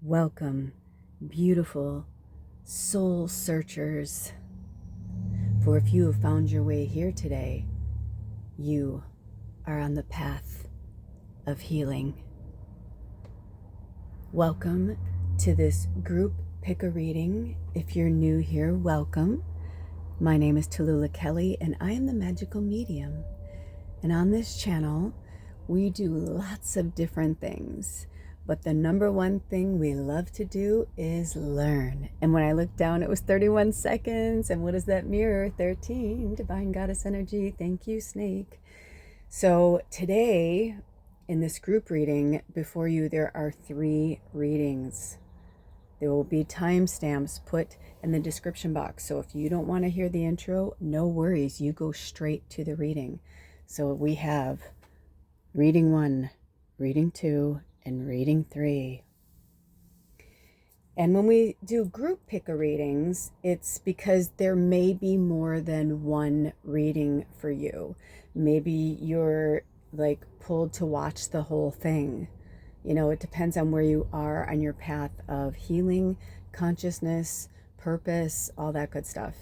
Welcome, beautiful soul searchers. For if you have found your way here today, you are on the path of healing. Welcome to this group pick a reading. If you're new here, welcome. My name is Tallulah Kelly, and I am the magical medium. And on this channel, we do lots of different things. But the number one thing we love to do is learn. And when I looked down, it was 31 seconds. And what does that mirror? 13, Divine Goddess Energy. Thank you, Snake. So today, in this group reading, before you, there are 3 readings. There will be timestamps put in the description box. So if you don't want to hear the intro, no worries. You go straight to the reading. So we have reading 1, reading 2, and reading 3. And when we do group picker readings, it's because there may be more than one reading for you. Maybe you're like pulled to watch the whole thing. You know, it depends on where you are on your path of healing, consciousness, purpose, all that good stuff.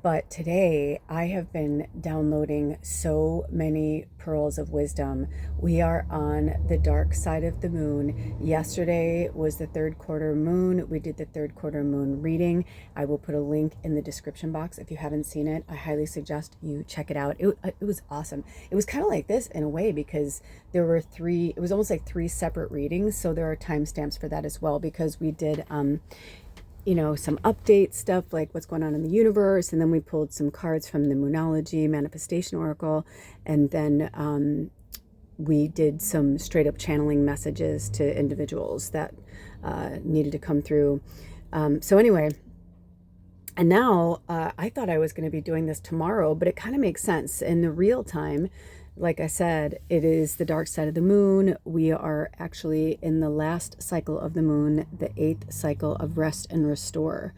But today I have been downloading so many pearls of wisdom. We are on the dark side of the moon. Yesterday was the 3rd quarter moon. We did the 3rd quarter moon reading. I will put a link in the description box. If you haven't seen it, I highly suggest you check it out. It was awesome. It was kind of like this in a way because there were 3, it was almost like 3 separate readings. So there are timestamps for that as well because we did, you know, some update stuff like what's going on in the universe. And then we pulled some cards from the Moonology Manifestation Oracle. And then we did some straight up channeling messages to individuals that needed to come through. So anyway, and now I thought I was going to be doing this tomorrow, but it kind of makes sense in the real time. Like I said, it is the dark side of the moon. We are actually in the last cycle of the moon, the 8th cycle of rest and restore.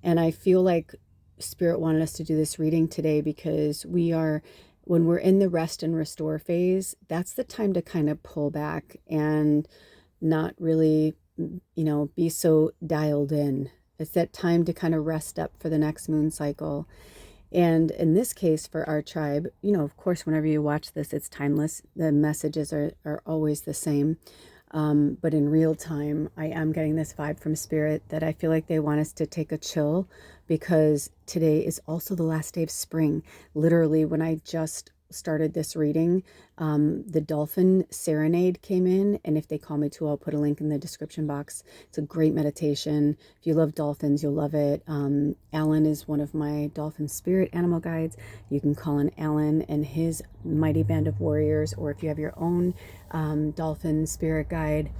And I feel like Spirit wanted us to do this reading today because we are, when we're in the rest and restore phase, that's the time to kind of pull back and not really, you know, be so dialed in. It's that time to kind of rest up for the next moon cycle. And in this case, for our tribe, you know, of course, whenever you watch this, it's timeless. The messages are always the same. But in real time, I am getting this vibe from Spirit that I feel like they want us to take a chill because today is also the last day of spring. Literally, when I just started this reading, the dolphin serenade came in, and if they call me to, I'll put a link in the description box. It's a great meditation. If you love dolphins, you'll love it. Alan is one of my dolphin spirit animal guides. You can call on Alan and his mighty band of warriors, or if you have your own dolphin spirit guide.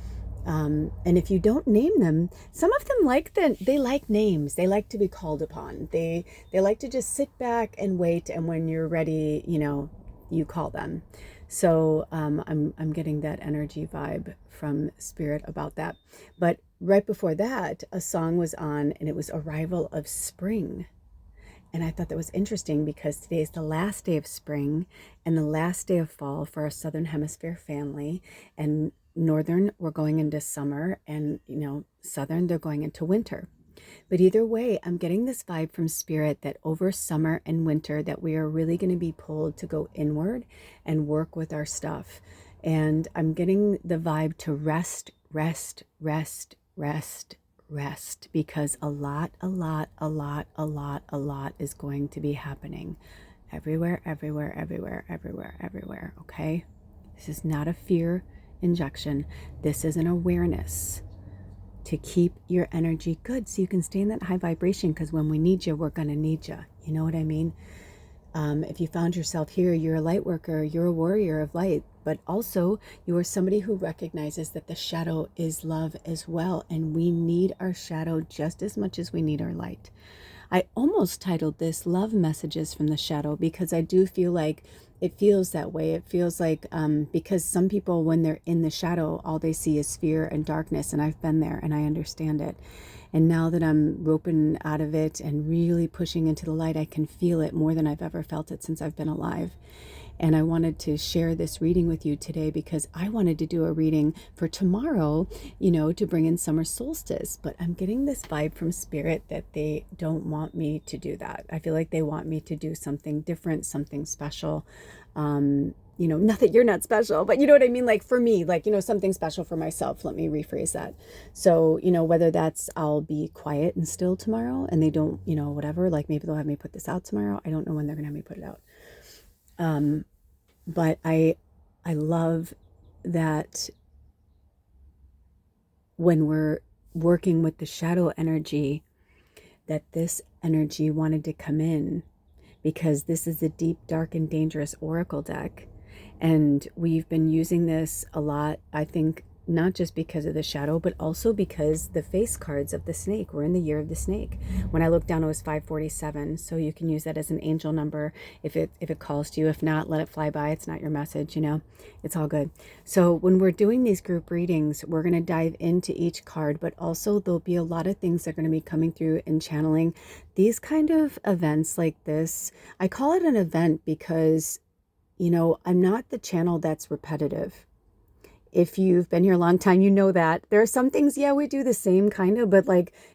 And if you don't name them, some of them they like names. They like to be called upon. They like to just sit back and wait, and when you're ready, you know, you call them. So I'm getting that energy vibe from Spirit about that. But right before that, a song was on, and it was Arrival of Spring. And I thought that was interesting because today is the last day of spring and the last day of fall for our Southern Hemisphere family. And Northern, we're going into summer, and, you know, Southern, they're going into winter. But either way, I'm getting this vibe from Spirit that over summer and winter that we are really going to be pulled to go inward and work with our stuff. And I'm getting the vibe to rest, rest, rest, rest, rest, because a lot is going to be happening everywhere, everywhere, everywhere, everywhere, everywhere. Okay? This is not a fear injection. This is an awareness to keep your energy good so you can stay in that high vibration, because when we need you, we're going to need you. You know what I mean? If you found yourself here, you're a light worker, you're a warrior of light, but also you are somebody who recognizes that the shadow is love as well, and we need our shadow just as much as we need our light. I almost titled this Love Messages from the Shadow because I do feel like it feels that way. It feels like, because some people, when they're in the shadow, all they see is fear and darkness. And I've been there and I understand it. And now that I'm roping out of it and really pushing into the light, I can feel it more than I've ever felt it since I've been alive. And I wanted to share this reading with you today because I wanted to do a reading for tomorrow, to bring in summer solstice. But I'm getting this vibe from Spirit that they don't want me to do that. I feel like they want me to do something different, something special. Not that you're not special, but you know what I mean? Like for me, something special for myself. Let me rephrase that. So, whether that's I'll be quiet and still tomorrow and they don't, whatever, like maybe they'll have me put this out tomorrow. I don't know when they're going to have me put it out. But I love that when we're working with the shadow energy, that this energy wanted to come in because this is a deep, dark, and dangerous oracle deck. And we've been using this a lot, I think, not just because of the shadow, but also because the face cards of the snake. We're in the year of the snake. When I looked down, it was 547. So you can use that as an angel number if it calls to you. If not, let it fly by. It's not your message, it's all good. So when we're doing these group readings, we're going to dive into each card, but also there'll be a lot of things that are going to be coming through and channeling these kind of events like this. I call it an event because I'm not the channel that's repetitive. If you've been here a long time, you know that. There are some things, we do the same kind of, but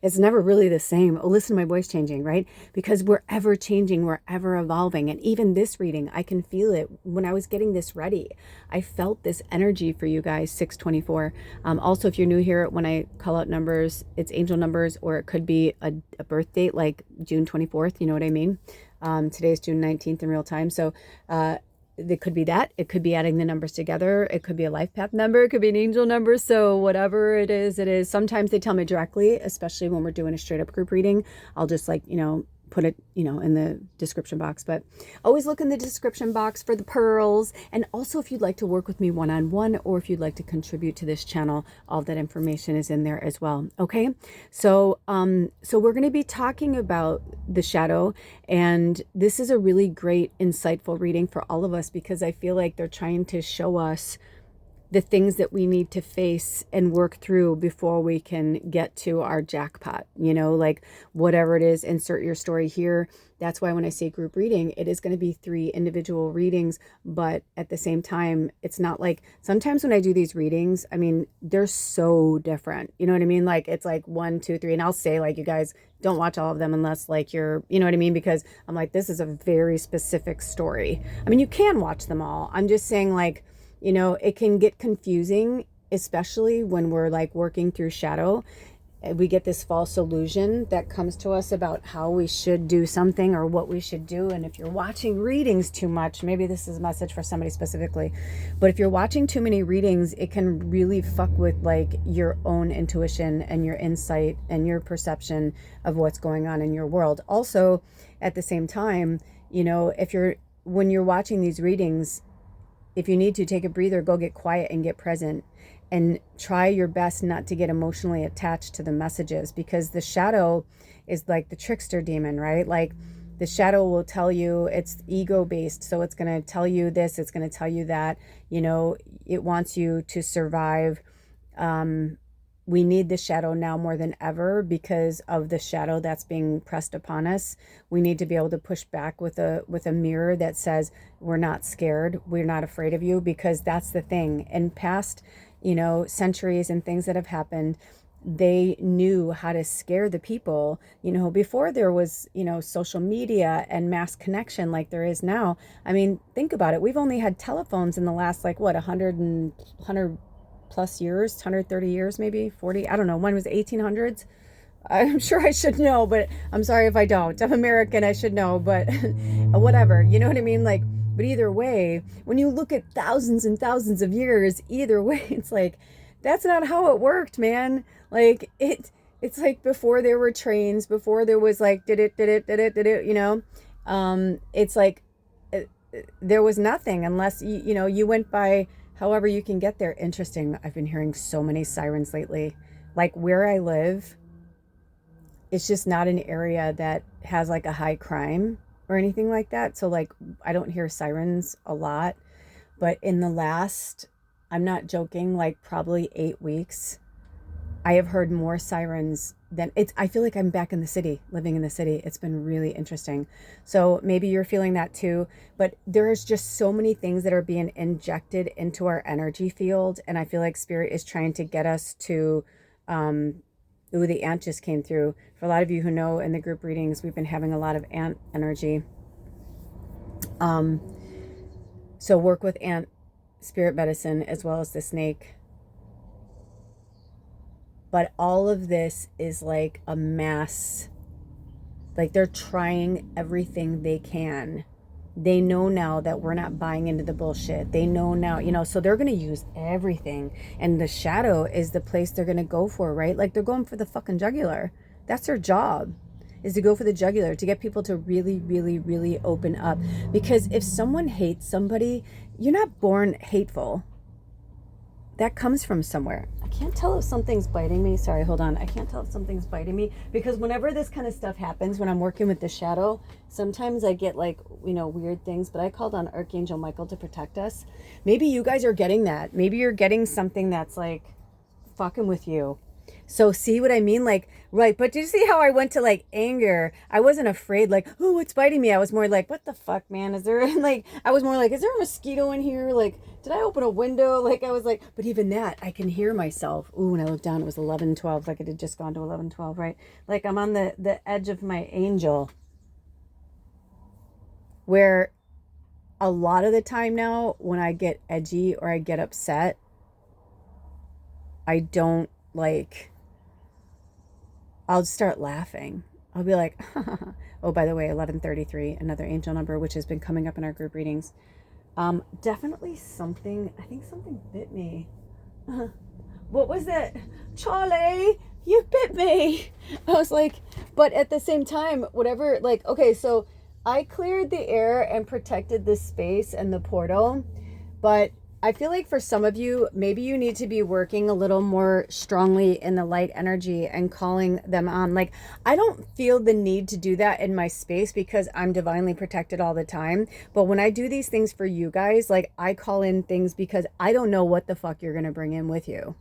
it's never really the same. Oh, listen to my voice changing, right? Because we're ever changing, we're ever evolving. And even this reading, I can feel it. When I was getting this ready, I felt this energy for you guys, 624. Also, if you're new here, when I call out numbers, it's angel numbers, or it could be a birth date like June 24th, you know what I mean? Today's June 19th in real time. So, it could be that. It could be adding the numbers together. It could be a life path number. It could be an angel number. So whatever it is, it is. Sometimes they tell me directly, especially when we're doing a straight up group reading. I'll just put it, in the description box. But always look in the description box for the pearls. And also, if you'd like to work with me one-on-one, or if you'd like to contribute to this channel, all that information is in there as well. Okay. So we're going to be talking about the shadow, and this is a really great, insightful reading for all of us, because I feel like they're trying to show us the things that we need to face and work through before we can get to our jackpot, whatever it is, insert your story here. That's why when I say group reading, it is going to be 3 individual readings, but at the same time, it's not like sometimes when I do these readings, they're so different. You know what I mean? It's 1, 2, 3. And I'll say you guys don't watch all of them unless you're, you know what I mean? Because I'm this is a very specific story. You can watch them all. I'm just saying it can get confusing, especially when we're working through shadow. We get this false illusion that comes to us about how we should do something or what we should do. And if you're watching readings too much, maybe this is a message for somebody specifically, but if you're watching too many readings, it can really fuck with your own intuition and your insight and your perception of what's going on in your world. Also, at the same time, when you're watching these readings, if you need to take a breather, go get quiet and get present, and try your best not to get emotionally attached to the messages, because the shadow is the trickster demon, right? The shadow will tell you it's ego based. So it's going to tell you this, it's going to tell you that, it wants you to survive. We need the shadow now more than ever because of the shadow that's being pressed upon us. We need to be able to push back with a mirror that says, we're not scared. We're not afraid of you, because that's the thing. In past, centuries and things that have happened, they knew how to scare the people, before there was, social media and mass connection like there is now. Think about it. We've only had telephones in the last 100 plus years, 130 years, maybe 40. I don't know. When was it, 1800s? I'm sure I should know, but I'm sorry if I don't. I'm American. I should know, but whatever. You know what I mean? But either way, when you look at thousands and thousands of years, either way, it's that's not how it worked, man. It's before there were trains, before there was did it, it's there was nothing unless you went by however you can get there. Interesting. I've been hearing so many sirens lately. Where I live, it's just not an area that has a high crime or anything like that. So I don't hear sirens a lot, but in the last, I'm not joking, probably 8 weeks, I have heard more sirens than I feel like I'm back in the city, living in the city. It's been really interesting. So maybe you're feeling that too, but there's just so many things that are being injected into our energy field. And I feel like spirit is trying to get us to, ooh, the ant just came through. For a lot of you who know, in the group readings, we've been having a lot of ant energy. So work with ant spirit medicine as well as the snake. But all of this is like a mass, like they're trying everything they can. They know now that we're not buying into the bullshit. They know now, you know, so they're going to use everything. And the shadow is the place they're going to go for, right? Like they're going for the fucking jugular. That's their job, is to go for the jugular, to get people to really, really, really open up. Because if someone hates somebody, you're not born hateful. That comes from somewhere. I can't tell if something's biting me. Sorry, hold on. I can't tell if something's biting me, because whenever this kind of stuff happens, when I'm working with the shadow, sometimes I get like, you know, weird things, but I called on Archangel Michael to protect us. Maybe you guys are getting that. Maybe you're getting something that's like fucking with you. So see what I mean? Like, right. But do you see how I went to like anger? I wasn't afraid like, oh, it's biting me. I was more like, what the fuck, man? Is there like, I was more like, is there a mosquito in here? Like, did I open a window? Like, I was like, but even that, I can hear myself. Ooh, when I looked down, it was 11:12. Like it had just gone to 11:12, right? Like I'm on the edge of my angel, where a lot of the time now, when I get edgy or I get upset, I don't like, I'll start laughing. I'll be like, oh, by the way, 11:33, another angel number, which has been coming up in our group readings. Definitely something, I think something bit me. What was that? Charlie, you bit me. I was like, but at the same time, whatever, like, okay, so I cleared the air and protected the space and the portal, but I feel like for some of you, maybe you need to be working a little more strongly in the light energy and calling them on. Like, I don't feel the need to do that in my space because I'm divinely protected all the time. But when I do these things for you guys, like I call in things because I don't know what the fuck you're going to bring in with you.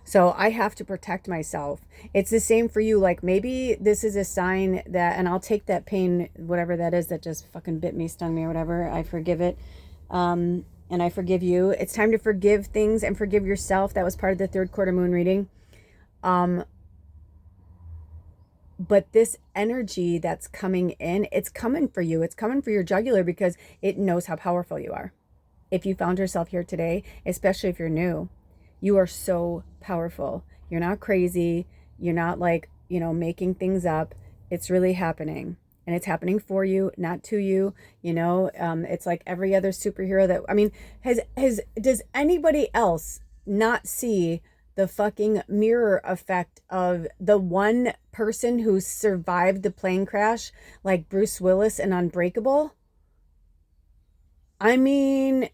So I have to protect myself. It's the same for you. Like maybe this is a sign that, and I'll take that pain, whatever that is that just fucking bit me, stung me or whatever. I forgive it. And I forgive you. It's time to forgive things and forgive yourself. That was part of the third quarter moon reading. But this energy that's coming in, it's coming for you. It's coming for your jugular because it knows how powerful you are. If you found yourself here today, especially if you're new, you are so powerful. You're not crazy. You're not like, you know, making things up. It's really happening. And it's happening for you, not to you. You know, it's like every other superhero that, I mean, does anybody else not see the fucking mirror effect of the one person who survived the plane crash, like Bruce Willis in Unbreakable? I mean,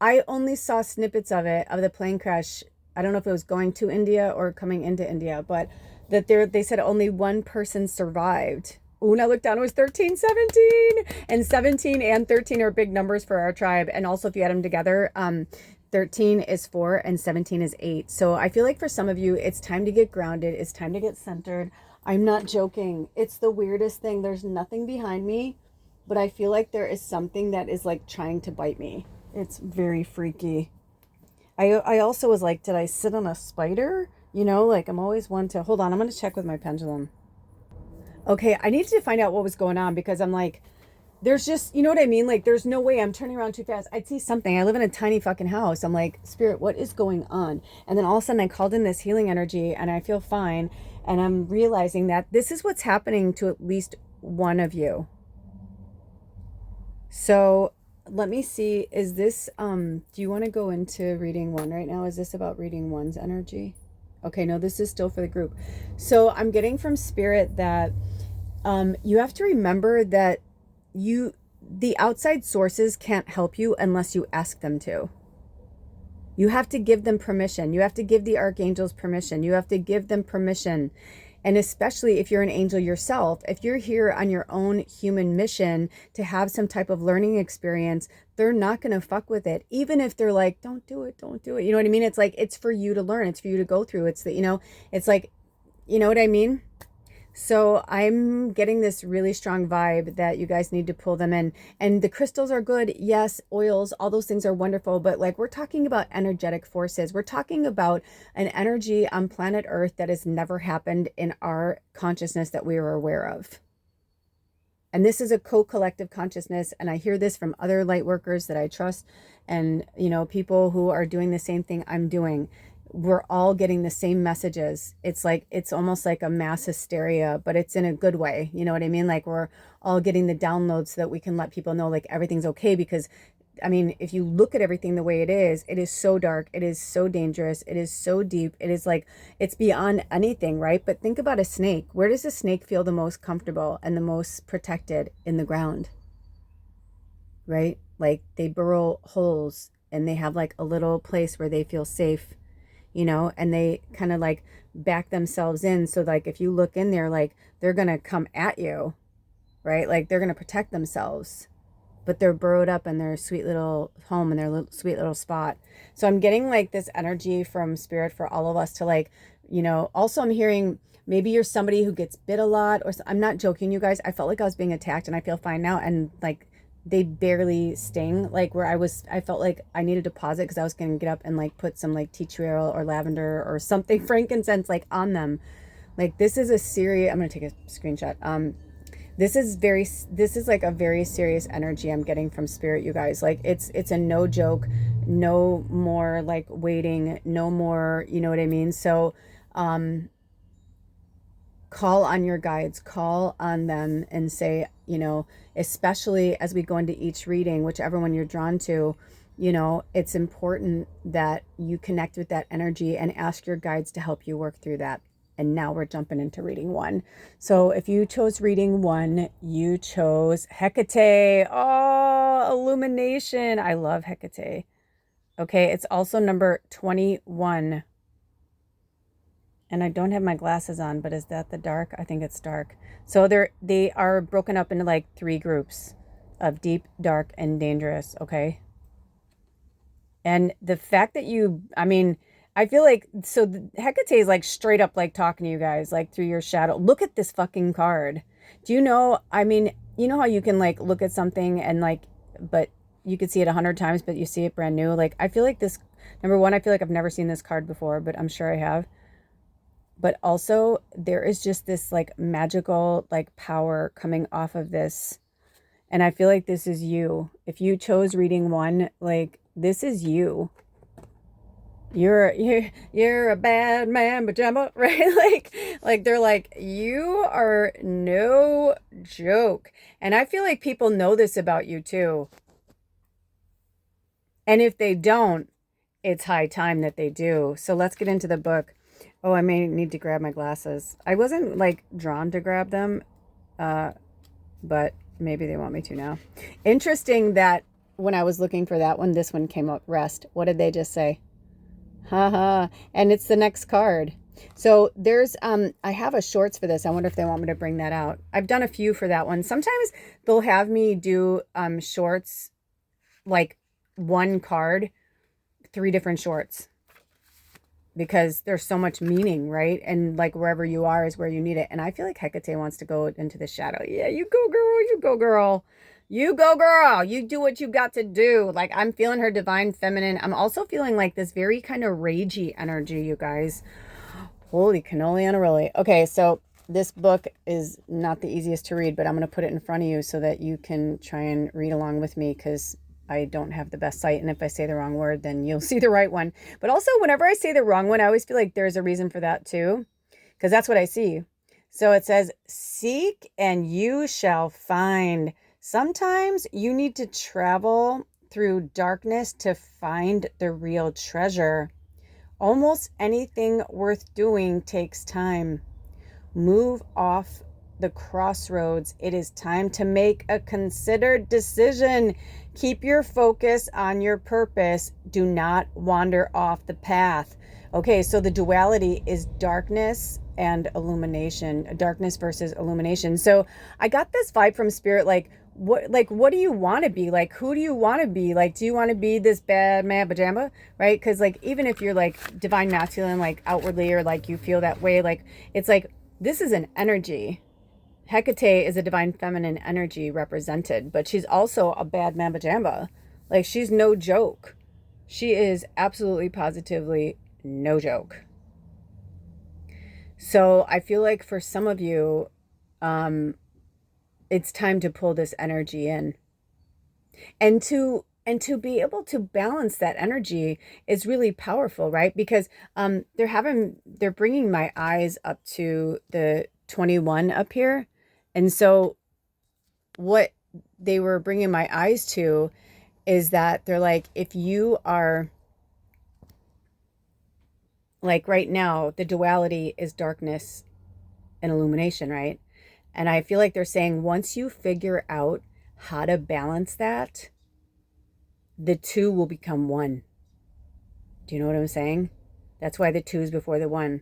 I only saw snippets of it, of the plane crash. I don't know if it was going to India or coming into India, but that they said only one person survived. Ooh, when I looked down, it was 13, 17. And 17 and 13 are big numbers for our tribe. And also if you add them together, 13 is 4 and 17 is 8. So I feel like for some of you, it's time to get grounded. It's time to get centered. I'm not joking. It's the weirdest thing. There's nothing behind me, but I feel like there is something that is like trying to bite me. It's very freaky. I also was like, did I sit on a spider? You know, like I'm always one to, hold on, I'm going to check with my pendulum. Okay, I needed to find out what was going on because I'm like, there's just, you know what I mean? Like, there's no way I'm turning around too fast. I'd see something. I live in a tiny fucking house. I'm like, Spirit, what is going on? And then all of a sudden I called in this healing energy and I feel fine. And I'm realizing that this is what's happening to at least one of you. So let me see, is this, do you want to go into reading 1 right now? Is this about reading 1's energy? Okay, no, this is still for the group. So I'm getting from Spirit that you have to remember that the outside sources can't help you unless you ask them to. You have to give them permission. You have to give the archangels permission. You have to give them permission. And especially if you're an angel yourself, if you're here on your own human mission to have some type of learning experience, they're not going to fuck with it. Even if they're like, don't do it, don't do it. You know what I mean? It's like, it's for you to learn. It's for you to go through. It's that, it's like, you know what I mean? So I'm getting this really strong vibe that you guys need to pull them in. And the crystals are good. Yes, oils, all those things are wonderful. But like, we're talking about energetic forces. We're talking about an energy on planet Earth that has never happened in our consciousness that we are aware of. And this is a co-collective consciousness. And I hear this from other light workers that I trust, and, people who are doing the same thing I'm doing. We're all getting the same messages. It's like, it's almost like a mass hysteria, but it's in a good way. You know what I mean? Like, we're all getting the downloads so that we can let people know like everything's okay. Because I mean, if you look at everything the way it is so dark. It is so dangerous. It is so deep. It is like, it's beyond anything, right? But think about a snake. Where does a snake feel the most comfortable and the most protected? In the ground, right? Like, they burrow holes and they have like a little place where they feel safe, and they kind of like back themselves in. So like, if you look in there, like, they're going to come at you, right? Like, they're going to protect themselves, but they're burrowed up in their sweet little home, in their sweet little spot. So I'm getting like this energy from spirit for all of us to like, also I'm hearing maybe you're somebody who gets bit a lot, or I'm not joking, you guys. I felt like I was being attacked and I feel fine now. And like, they barely sting, like where I felt like I needed to pause it because I was going to get up and like put some like tea tree oil or lavender or something, frankincense, like on them. Like, this is a serious, I'm going to take a screenshot. This is like a very serious energy I'm getting from spirit, you guys. Like, it's a no joke, no more like waiting, no more, you know what I mean? So, call on your guides, call on them and say, especially as we go into each reading, whichever one you're drawn to, it's important that you connect with that energy and ask your guides to help you work through that. And now we're jumping into reading 1. So if you chose reading 1, you chose Hekate. Oh, illumination. I love Hekate. Okay, it's also number 21. And I don't have my glasses on, but is that the dark? I think it's dark. So they are broken up into like 3 groups of deep, dark, and dangerous, okay? And the fact that I feel like, so Hecate is like straight up like talking to you guys, like through your shadow. Look at this fucking card. Do you know, you know how you can like look at something and like, but you could see it 100 times, but you see it brand new? Like, I feel like this, number one, I feel like I've never seen this card before, but I'm sure I have. But also, there is just this like magical like power coming off of this. And I feel like this is you. If you chose reading 1, like, this is you. You're a bad man pajama, right? Like they're like, you are no joke. And I feel like people know this about you too. And if they don't, it's high time that they do. So let's get into the book. Oh, I may need to grab my glasses. I wasn't like drawn to grab them, but maybe they want me to now. Interesting that when I was looking for that one, this one came up, rest. What did they just say? Haha. And it's the next card. So there's, I have a shorts for this. I wonder if they want me to bring that out. I've done a few for that one. Sometimes they'll have me do shorts, like 1 card, 3 different shorts, because there's so much meaning, right? And like, wherever you are is where you need it. And I feel like Hecate wants to go into the shadow. Yeah, you go, girl. You go, girl. You go, girl. You do what you got to do. Like, I'm feeling her divine feminine. I'm also feeling like this very kind of ragey energy, you guys. Holy cannoli on a rolly. Okay, so this book is not the easiest to read, but I'm going to put it in front of you so that you can try and read along with me, because I don't have the best sight. And if I say the wrong word, then you'll see the right one. But also, whenever I say the wrong one, I always feel like there's a reason for that too, because that's what I see. So it says, seek and you shall find. Sometimes you need to travel through darkness to find the real treasure. Almost anything worth doing takes time. Move off the crossroads. It is time to make a considered decision. Keep your focus on your purpose. Do not wander off the path. Okay, so the duality is darkness and illumination, darkness versus illumination. So I got this vibe from spirit, like what do you want to be? Like, who do you want to be? Like, do you want to be this bad man pajama, right? Because like, even if you're like divine masculine, like outwardly, or like you feel that way, like it's like, this is an energy. Hekate is a divine feminine energy represented, but she's also a bad mamba jamba. Like, she's no joke. She is absolutely positively no joke. So I feel like for some of you, it's time to pull this energy in, and to be able to balance that energy is really powerful, right? Because they're bringing my eyes up to the 21 up here. And so what they were bringing my eyes to is that they're like, if you are like right now, the duality is darkness and illumination, right? And I feel like they're saying, once you figure out how to balance that, the two will become one. Do you know what I'm saying? That's why the two is before the one.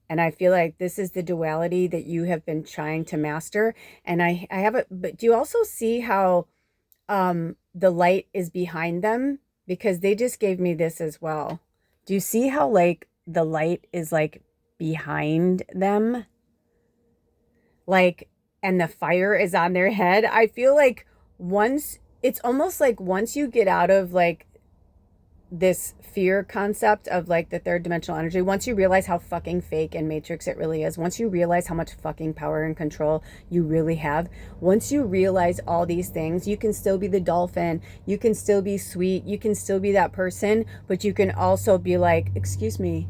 And I feel like this is the duality that you have been trying to master. And I have it, but do you also see how the light is behind them? Because they just gave me this as well. Do you see how like the light is like behind them? Like, and the fire is on their head. I feel like it's almost like once you get out of like this fear concept of like the third dimensional energy, once you realize how fucking fake and matrix it really is, once you realize how much fucking power and control you really have, once you realize all these things, you can still be the dolphin, you can still be sweet, you can still be that person, but you can also be like, excuse me,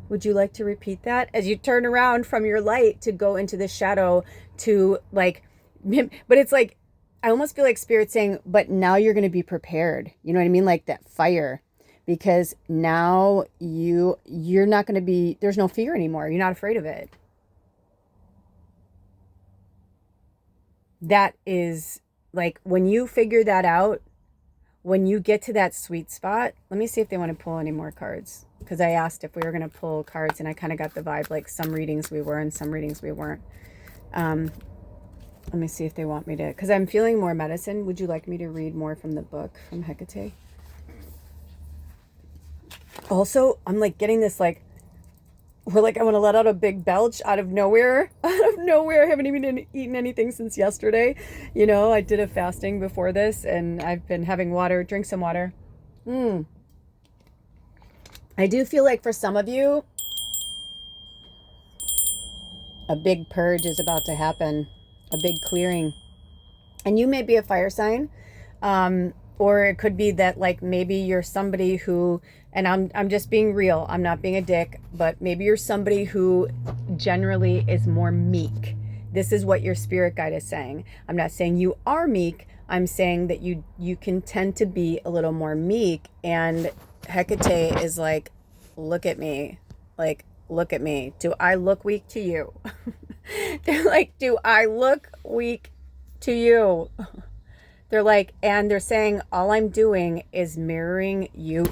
would you like to repeat that? As you turn around from your light to go into the shadow to like, but it's like, I almost feel like spirit saying, but now you're going to be prepared. You know what I mean? Like that fire. Because now you're not going to be, there's no fear anymore. You're not afraid of it. That is like, when you figure that out, when you get to that sweet spot, let me see if they want to pull any more cards. Because I asked if we were going to pull cards and I kind of got the vibe like some readings we were and some readings we weren't. Let me see if they want me to, because I'm feeling more medicine. Would you like me to read more from the book from Hekate? Also, I'm like getting this like, we're like, I want to let out a big belch out of nowhere. Out of nowhere. I haven't even eaten anything since yesterday. You know, I did a fasting before this and I've been having water. Drink some water. I do feel like for some of you, a big purge is about to happen. A big clearing. And you may be a fire sign. Or it could be that like maybe you're somebody who, and I'm just being real, I'm not being a dick, but maybe you're somebody who generally is more meek. This is what your spirit guide is saying. I'm not saying you are meek. I'm saying that you can tend to be a little more meek. And Hekate is like, look at me. Like, look at me. Do I look weak to you? They're like, do I look weak to you? They're like, and they're saying, all I'm doing is mirroring you.